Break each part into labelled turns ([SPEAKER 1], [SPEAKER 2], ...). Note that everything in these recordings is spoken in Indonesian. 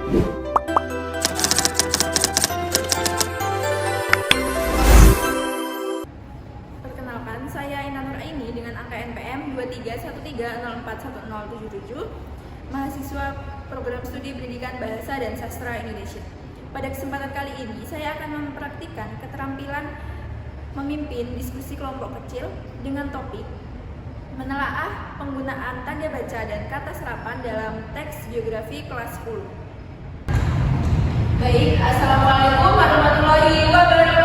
[SPEAKER 1] Perkenalkan, saya Ina Nur Aini dengan angka NPM 2313041077, mahasiswa Program Studi Pendidikan Bahasa dan Sastra Indonesia. Pada kesempatan kali ini, saya akan mempraktikkan keterampilan memimpin diskusi kelompok kecil dengan topik menelaah penggunaan tanda baca dan kata serapan dalam teks geografi kelas 10. Baik, Assalamualaikum warahmatullahi wabarakatuh.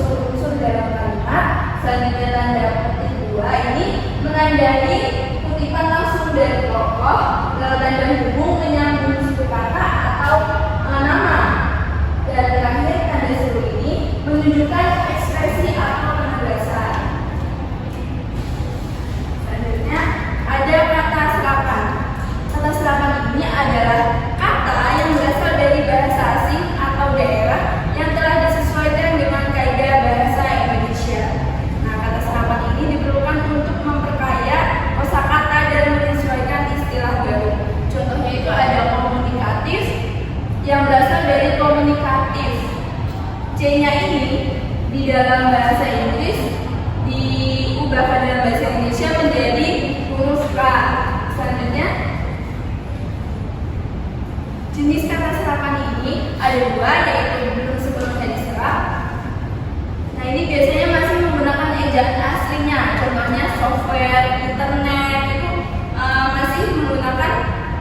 [SPEAKER 1] unsur-unsur dalam kalimat. Selanjutnya tanda petik 2 ini menandai kutipan langsung dari tokoh, lalu tanda hubung menyambung suku kata atau nama. Dan terakhir tanda seru ini menunjukkan ekspresi atau penegasan. Selanjutnya ada kata serapan. Kata serapan ini adalah kata yang berasal dari bahasa asing atau daerah yang telah disesuaikan dengan kaidah bahasa Indonesia. Nah, kata serapan ini diperlukan untuk memperkaya kosakata dan menyesuaikan istilah baru. Contohnya itu ada komunikatif yang berasal dari komunikatif. C-nya ini di dalam bahasa Inggris diubahkan dalam bahasa Indonesia menjadi huruf K. Selanjutnya, jenis kata serapan ini ada 2, yaitu belum sebelumnya diserap. Nah, ini biasanya masih menggunakan ejaan aslinya. Contohnya software, internet itu masih menggunakan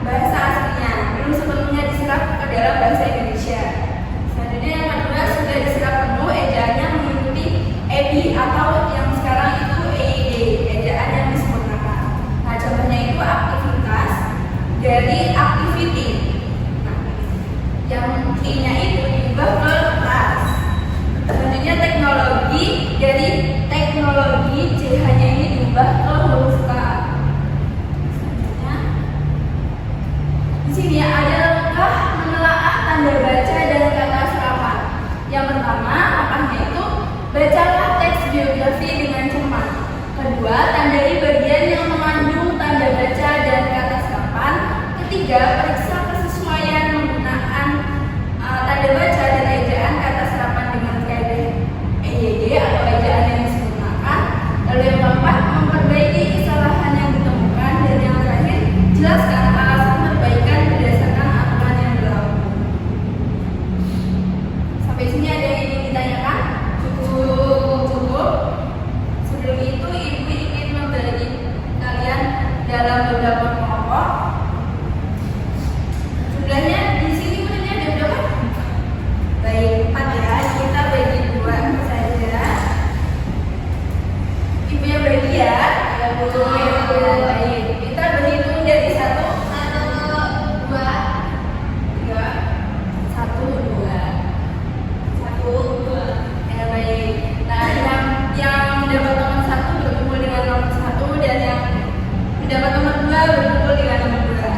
[SPEAKER 1] bahasa aslinya. Belum sebelumnya diserap ke dalam bahasa Indonesia. Selanjutnya yang kedua, sudah diserap penuh, ejaannya mengikuti EBI atau yang sekarang itu EID, ejaan yang disempurnakan. Nah, contohnya itu aktivitas dari activity. Yang I-nya itu diubah ke kelas. Selanjutnya teknologi, dari teknologi CH-nya ini diubah ke huruf K. Selanjutnya di sini ada langkah menelaah tanda baca dan kata serapan. Yang pertama, langkahnya itu bacalah teks biografi dengan cermat. Kedua, tandai bagian yang mengandung tanda baca dan kata serapan. Ketiga, periksa kesesuaian penggunaan tanda baca dan ejaan kata serapan dengan kaidah EYD atau ejaan yang disempurnakan. Lalu yang keempat, memperbaiki kesalahan yang ditemukan. Dan yang terakhir, jelaskan alasan perbaikan berdasarkan aturan yang berlaku. Sampai sini ada yang ingin ditanyakan? Cukup. Sebelum itu, Ibu ingin membagi kalian dalam beberapa kelompok. Jumlahnya di sini menurutnya ada berapa? Baik, 4 ya. Kita bagi 2 saja. Ibu yang bagi ya. Ya, baik. Kita berhitung dari 1, 2, 3, 1, 2. 1, 2. Ya, baik. Nah, yang mendapat nomor 1 berkumpul dengan nomor 1 dan yang mendapat nomor 2 berkumpul dengan nomor 2.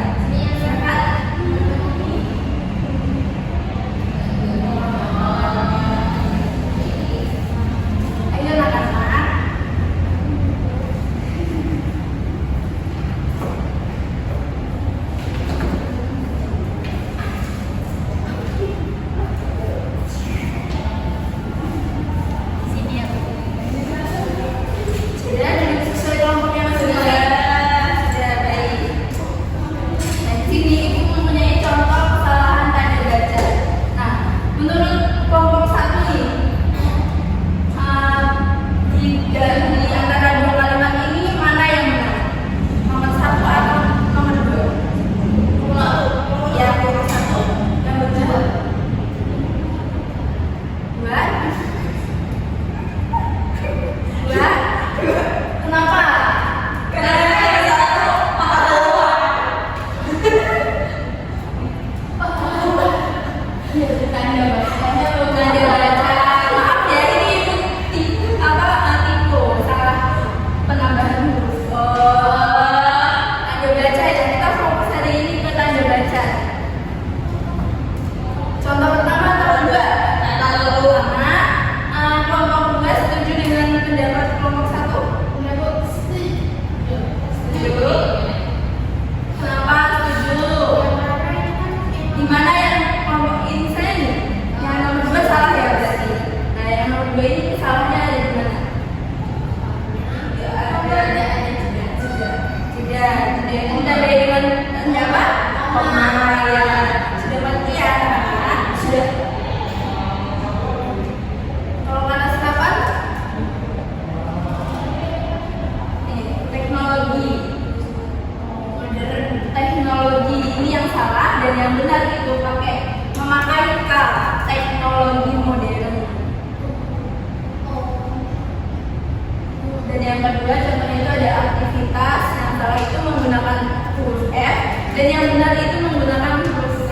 [SPEAKER 1] yang kedua contohnya itu ada aktivitas, yang salah itu menggunakan huruf F dan yang benar itu menggunakan huruf V.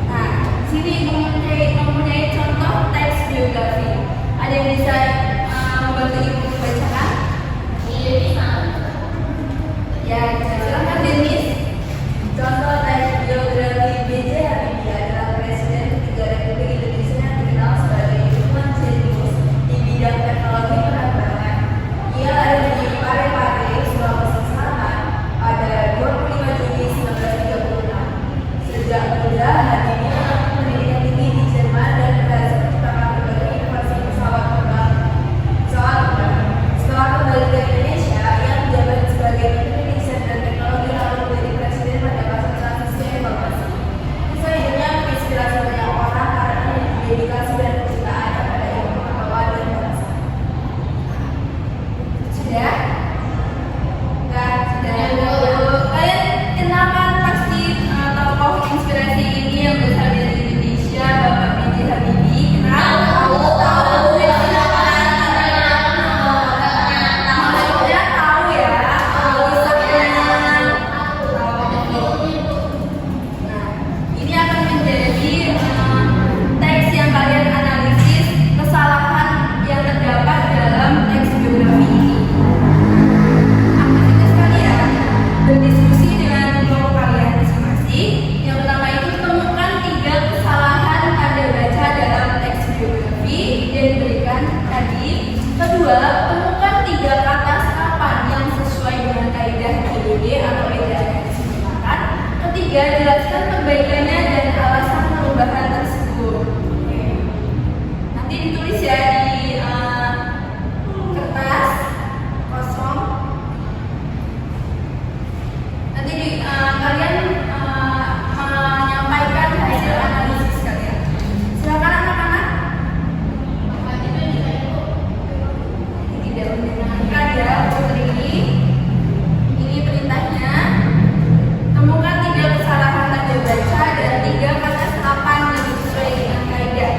[SPEAKER 1] Nah, sini mempunyai contoh teks biografi. Ada yang bisa membantu ibu membacakan? Iya, bisa. Ya, silakan Denis. Contoh teks biografi B.J. Habibie adalah Presiden ketiga Republik Indonesia yang dikenal sebagai ilmuwan jenius di bidang teknologi penerbangan. Ia lahir di Parepare, Sulawesi Selatan pada 25 Juni 1936. Sejak muda, Habibie menempuh pendidikan tinggi di Jerman dan berhasil menciptakan berbagai inovasi pesawat terbang. Setelah kembali ke Indonesia, ia menjabat sebagai Menteri Riset dan Teknologi lalu menjadi Presiden pada masa transisi evaluasi. Kisah hidupnya menginspirasi banyak orang karena dedikasi dan kecintaannya pada ilmu pengetahuan dan bangsa. Sudah? Sudah. Kalian kenalkan pasti tokoh inspirasi ini yang berasal dari Indonesia, Bapak B.J. Habibie. Kenal? Tahu. Maksudnya tahu ya. Nah, ini akan menjadi teks yang kalian analisis kesalahan yang terdapat dalam teks biografi ini. Aktivitas kalian berdiskusi dengan kelompok kalian masing-masing. Yang pertama itu temukan 3 kesalahan tanda baca dalam teks biografi yang diberikan tadi. Kedua, temukan 3 kata serapan yang sesuai dengan kaidah IDD atau edaran yang disempurnakan. Ketiga, jelaskan perbaikannya dan alasan perubahan tersebut. Nanti ditulis ya di kertas kosong. Nanti kalian menyampaikan hasil analisis kalian. Silakan anak-anak. Tidak mendengarkan ya Putri. Ini perintahnya. Temukan 3 kesalahan tanda baca dan 3 kata serapan yang sesuai dengan kaidah.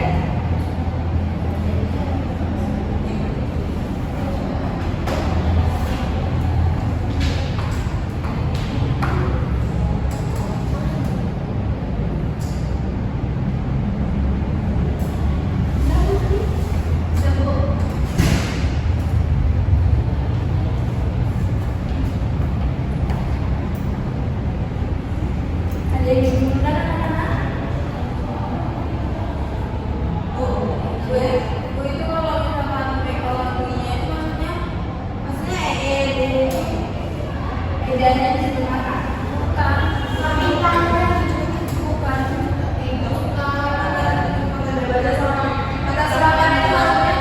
[SPEAKER 1] Ada yang dibingungkan anak-anak? Bu itu kalau misalkan kalau bunyinya itu maksudnya edanya disempurnakan. Bukan. Kata serapan itu maksudnya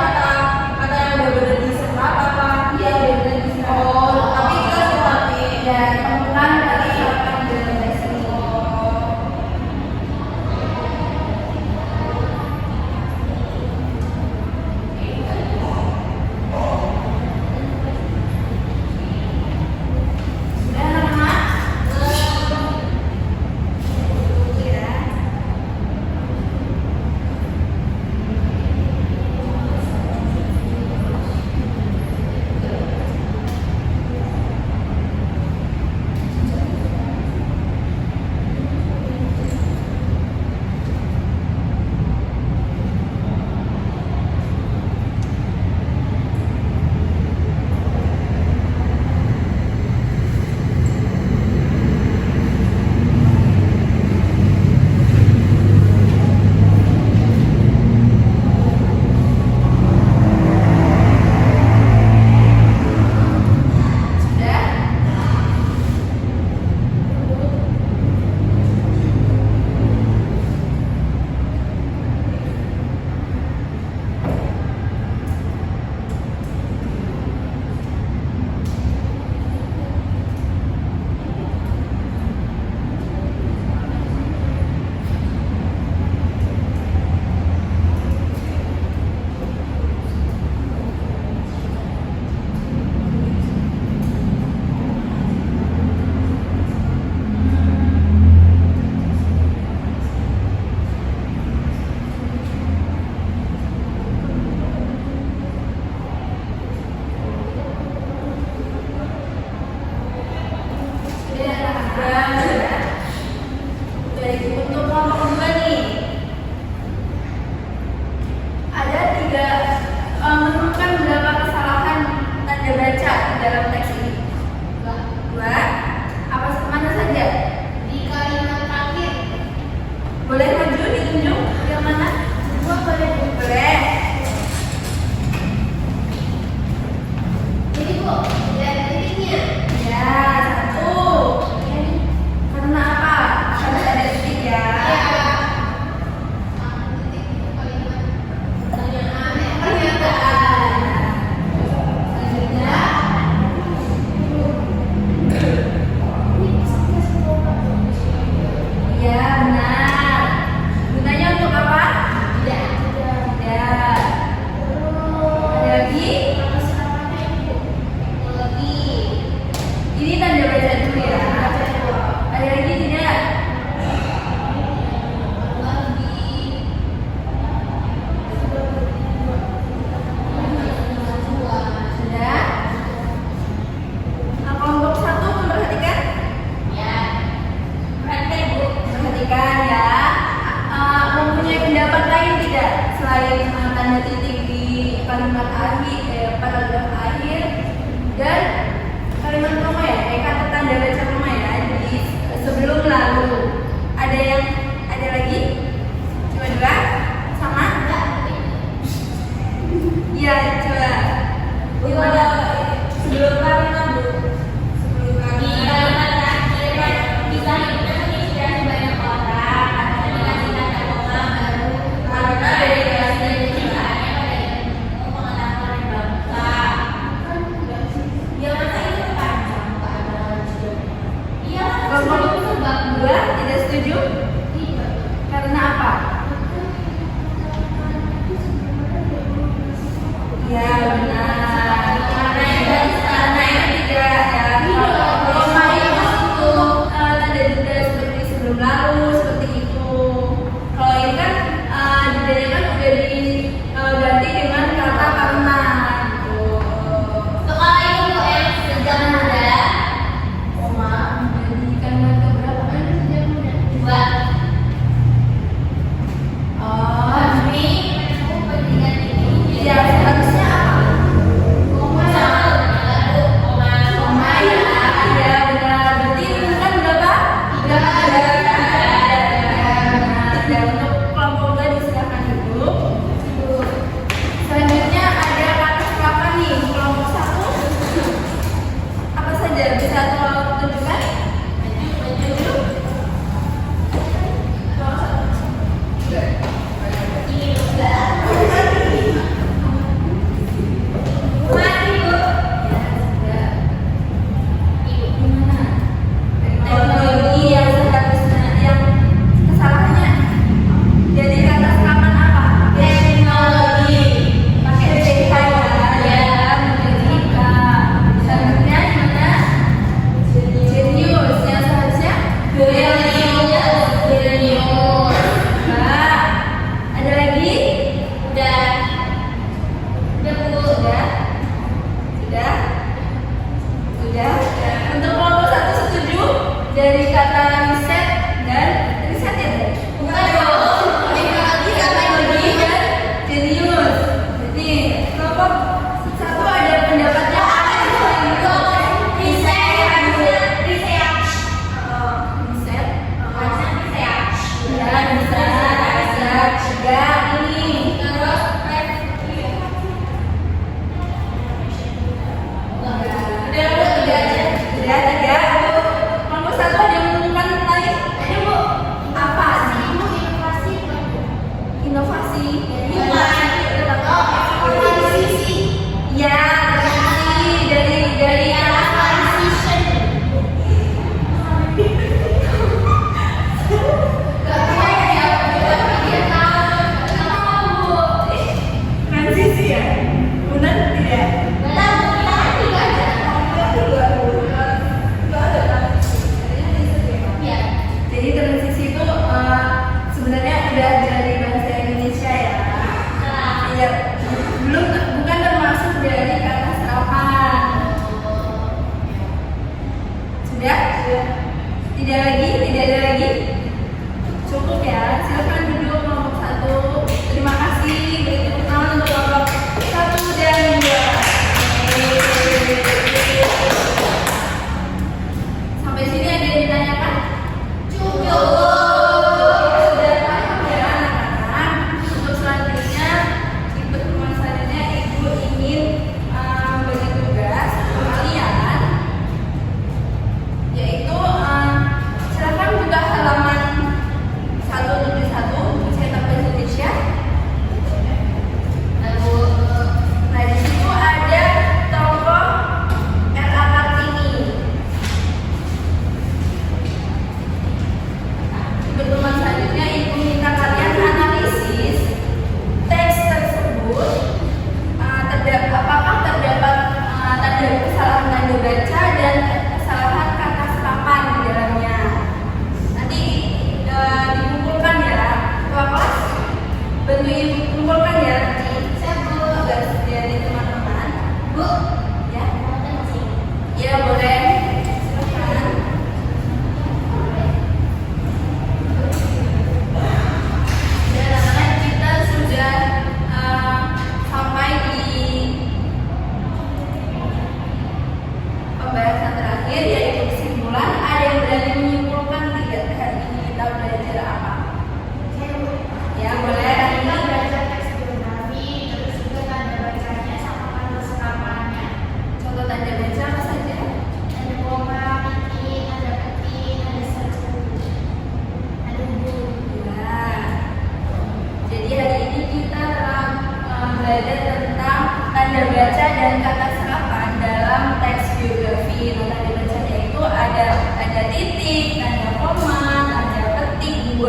[SPEAKER 1] kata yang benar-benar diserap apa? Iya, benar diserap. Tapi itu seperti dan temukan kata serapan dalam teks ini. ada lagi? Coba dua, sama? Iya, coba. Gimana? Sebelum kalimat Bu. Sebelum kalimat. Di kalimat terakhir kita menginspirasi banyak orang. Karena dikasih kata orang baru. Karena dedikasi dan kecintaannya pada ilmu pengetahuan dan bangsa. Ya masa itu panjang Pak Adalah. Iya. Kelompok bab 2 tidak setuju? Iya. Karena apa? Ya benar. Karena itu tidak ya. Kalau mau itu tanda jeda seperti sebelum lalu seperti itu. Kalau ini kan jedanya kan udah diganti dengan kata karena gitu. Kalau itu sejak muda. Oma menjadikan kata berapa kan sejak muda? 2. Oh, ini pendidikan ini. Ya harusnya apa?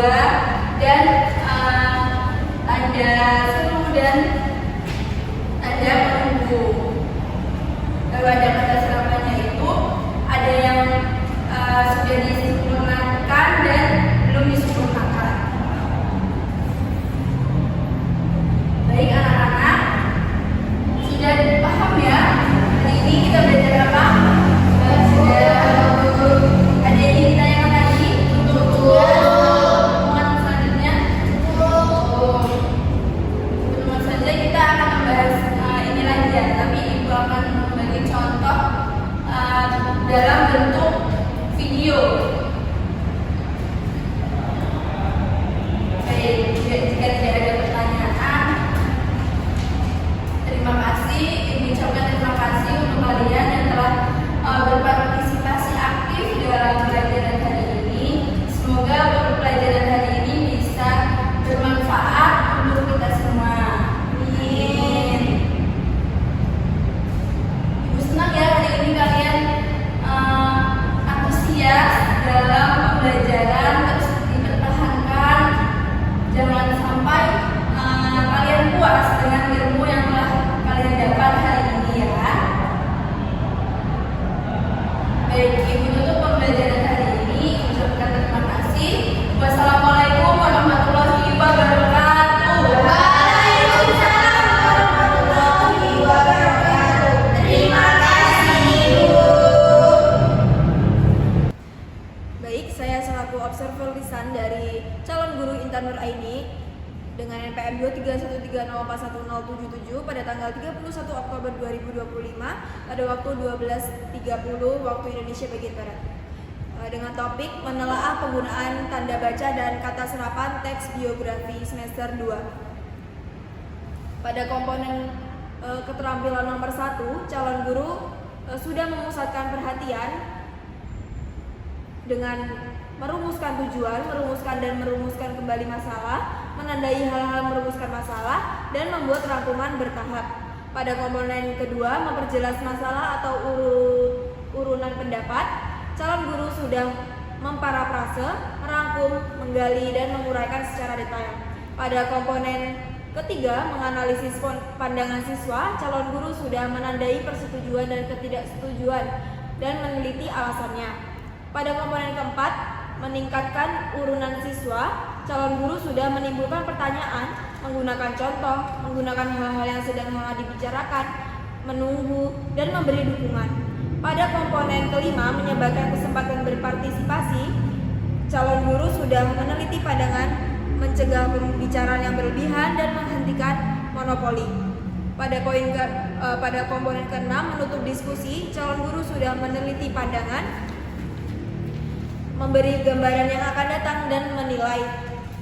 [SPEAKER 1] dua, dan tanda seru dan tanda menunggu. Lalu ada kata serapannya itu ada yang sudah disempurnakan dan belum disempurnakan. Baik anak-anak, sudah paham ya? Hari ini kita belajar apa? Sudah ada yang ingin ditanyakan lagi? Untuk pertemuan selanjutnya? Pertemuan selanjutnya kita akan membahas ini lagi ya, tapi Ibu akan membagi contoh dalam bentuk video. Baik, jika tidak ada pertanyaan, terima kasih. Ibu ucapkan terima kasih untuk kalian yang telah berpartisipasi aktif dalam pelajaran hari ini. Semoga pelajaran hari ini bisa bermanfaat untuk kita semua. Amin. Ibu senang ya hari ini kalian antusias dalam pembelajaran, terus dipertahankan. Jangan sampai kalian puas dengan ilmu yang telah kalian dapat hari ini ya. Baik, Ibu tutup pembelajaran hari ini. Ucapkan terima kasih. Wassalamualaikum warahmatullahi wabarakatuh. Waalaikumsalam warahmatullahi wabarakatuh. Terima kasih Ibu. Baik, saya selaku observer lisan dari calon guru Intanur ID dengan NPM 231304177 pada tanggal 31 Oktober 2025 pada waktu 12.30 waktu Indonesia bagian Barat, dengan topik menelaah penggunaan tanda baca dan kata serapan teks biografi semester 2. Pada komponen keterampilan nomor 1, calon guru sudah memusatkan perhatian dengan merumuskan tujuan, merumuskan dan merumuskan kembali masalah, menandai hal-hal merumuskan masalah, dan membuat rangkuman bertahap. Pada komponen kedua, memperjelas masalah atau urunan pendapat, calon guru sudah memparafrase, merangkum, menggali, dan menguraikan secara detail. Pada komponen ketiga, menganalisis pandangan siswa, calon guru sudah menandai persetujuan dan ketidaksetujuan dan meneliti alasannya. Pada komponen keempat, meningkatkan urunan siswa, calon guru sudah menimbulkan pertanyaan, menggunakan contoh, menggunakan hal-hal yang sedang hangat dibicarakan, menunggu, dan memberi dukungan. Pada komponen kelima, menyebarkan kesempatan berpartisipasi, calon guru sudah meneliti pandangan, mencegah pembicaraan yang berlebihan, dan menghentikan monopoli. Pada komponen keenam, menutup diskusi, calon guru sudah meneliti pandangan, memberi gambaran yang akan datang, dan menilai.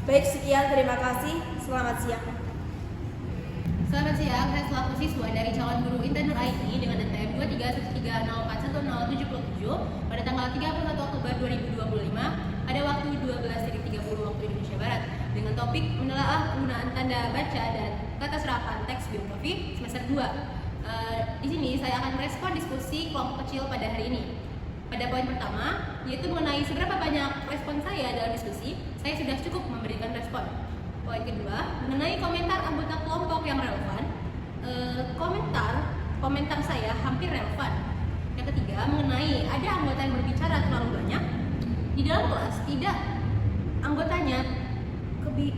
[SPEAKER 1] Baik, sekian, terima kasih. Selamat siang.
[SPEAKER 2] Selamat siang, saya selaku siswa dari calon guru Intanur ID dengan NPM 231304177 pada tanggal 31 Oktober 2025 pada waktu 12.30 waktu Indonesia Barat dengan topik menelaah penggunaan tanda baca dan kata serapan teks biografi semester 2. Di sini saya akan merespon diskusi kelompok kecil pada hari ini. Pada poin pertama, yaitu mengenai seberapa banyak respon saya dalam diskusi, saya sudah cukup memberikan respon. Poin kedua, mengenai komentar anggota kelompok yang relevan, komentar saya hampir relevan. Yang ketiga, mengenai ada anggota yang berbicara terlalu banyak di dalam kelas, tidak anggotanya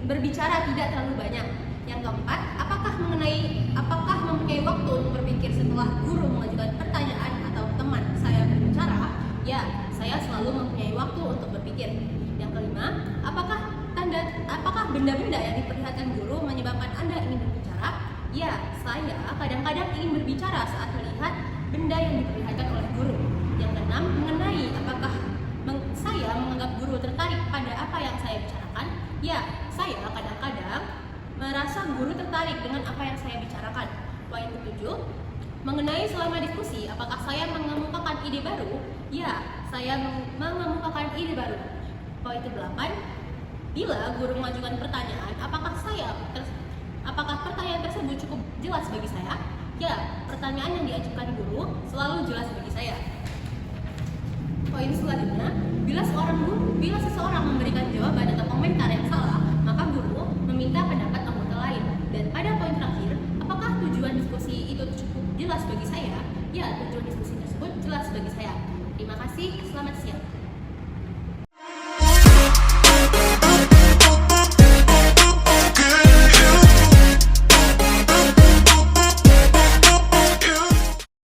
[SPEAKER 2] berbicara tidak terlalu banyak. Yang keempat, apakah mempunyai waktu untuk berpikir setelah guru mengajukan pertanyaan atau teman saya berbicara? Ya, saya selalu mempunyai waktu untuk berpikir. Yang kelima, apakah benda-benda yang diperlihatkan guru menyebabkan Anda ingin berbicara? Ya, saya kadang-kadang ingin berbicara saat melihat benda yang diperlihatkan oleh guru. Yang keenam, mengenai apakah saya menganggap guru tertarik pada apa yang saya bicarakan? Ya, saya kadang-kadang merasa guru tertarik dengan apa yang saya bicarakan. Poin ketujuh, mengenai selama diskusi, apakah saya mengemukakan ide baru? Ya, saya mengemukakan ide baru. Poin ke-8, bila guru mengajukan pertanyaan, apakah pertanyaan tersebut cukup jelas bagi saya? Ya, pertanyaan yang diajukan guru selalu jelas bagi saya. Poin selanjutnya, bila seseorang memberikan jawaban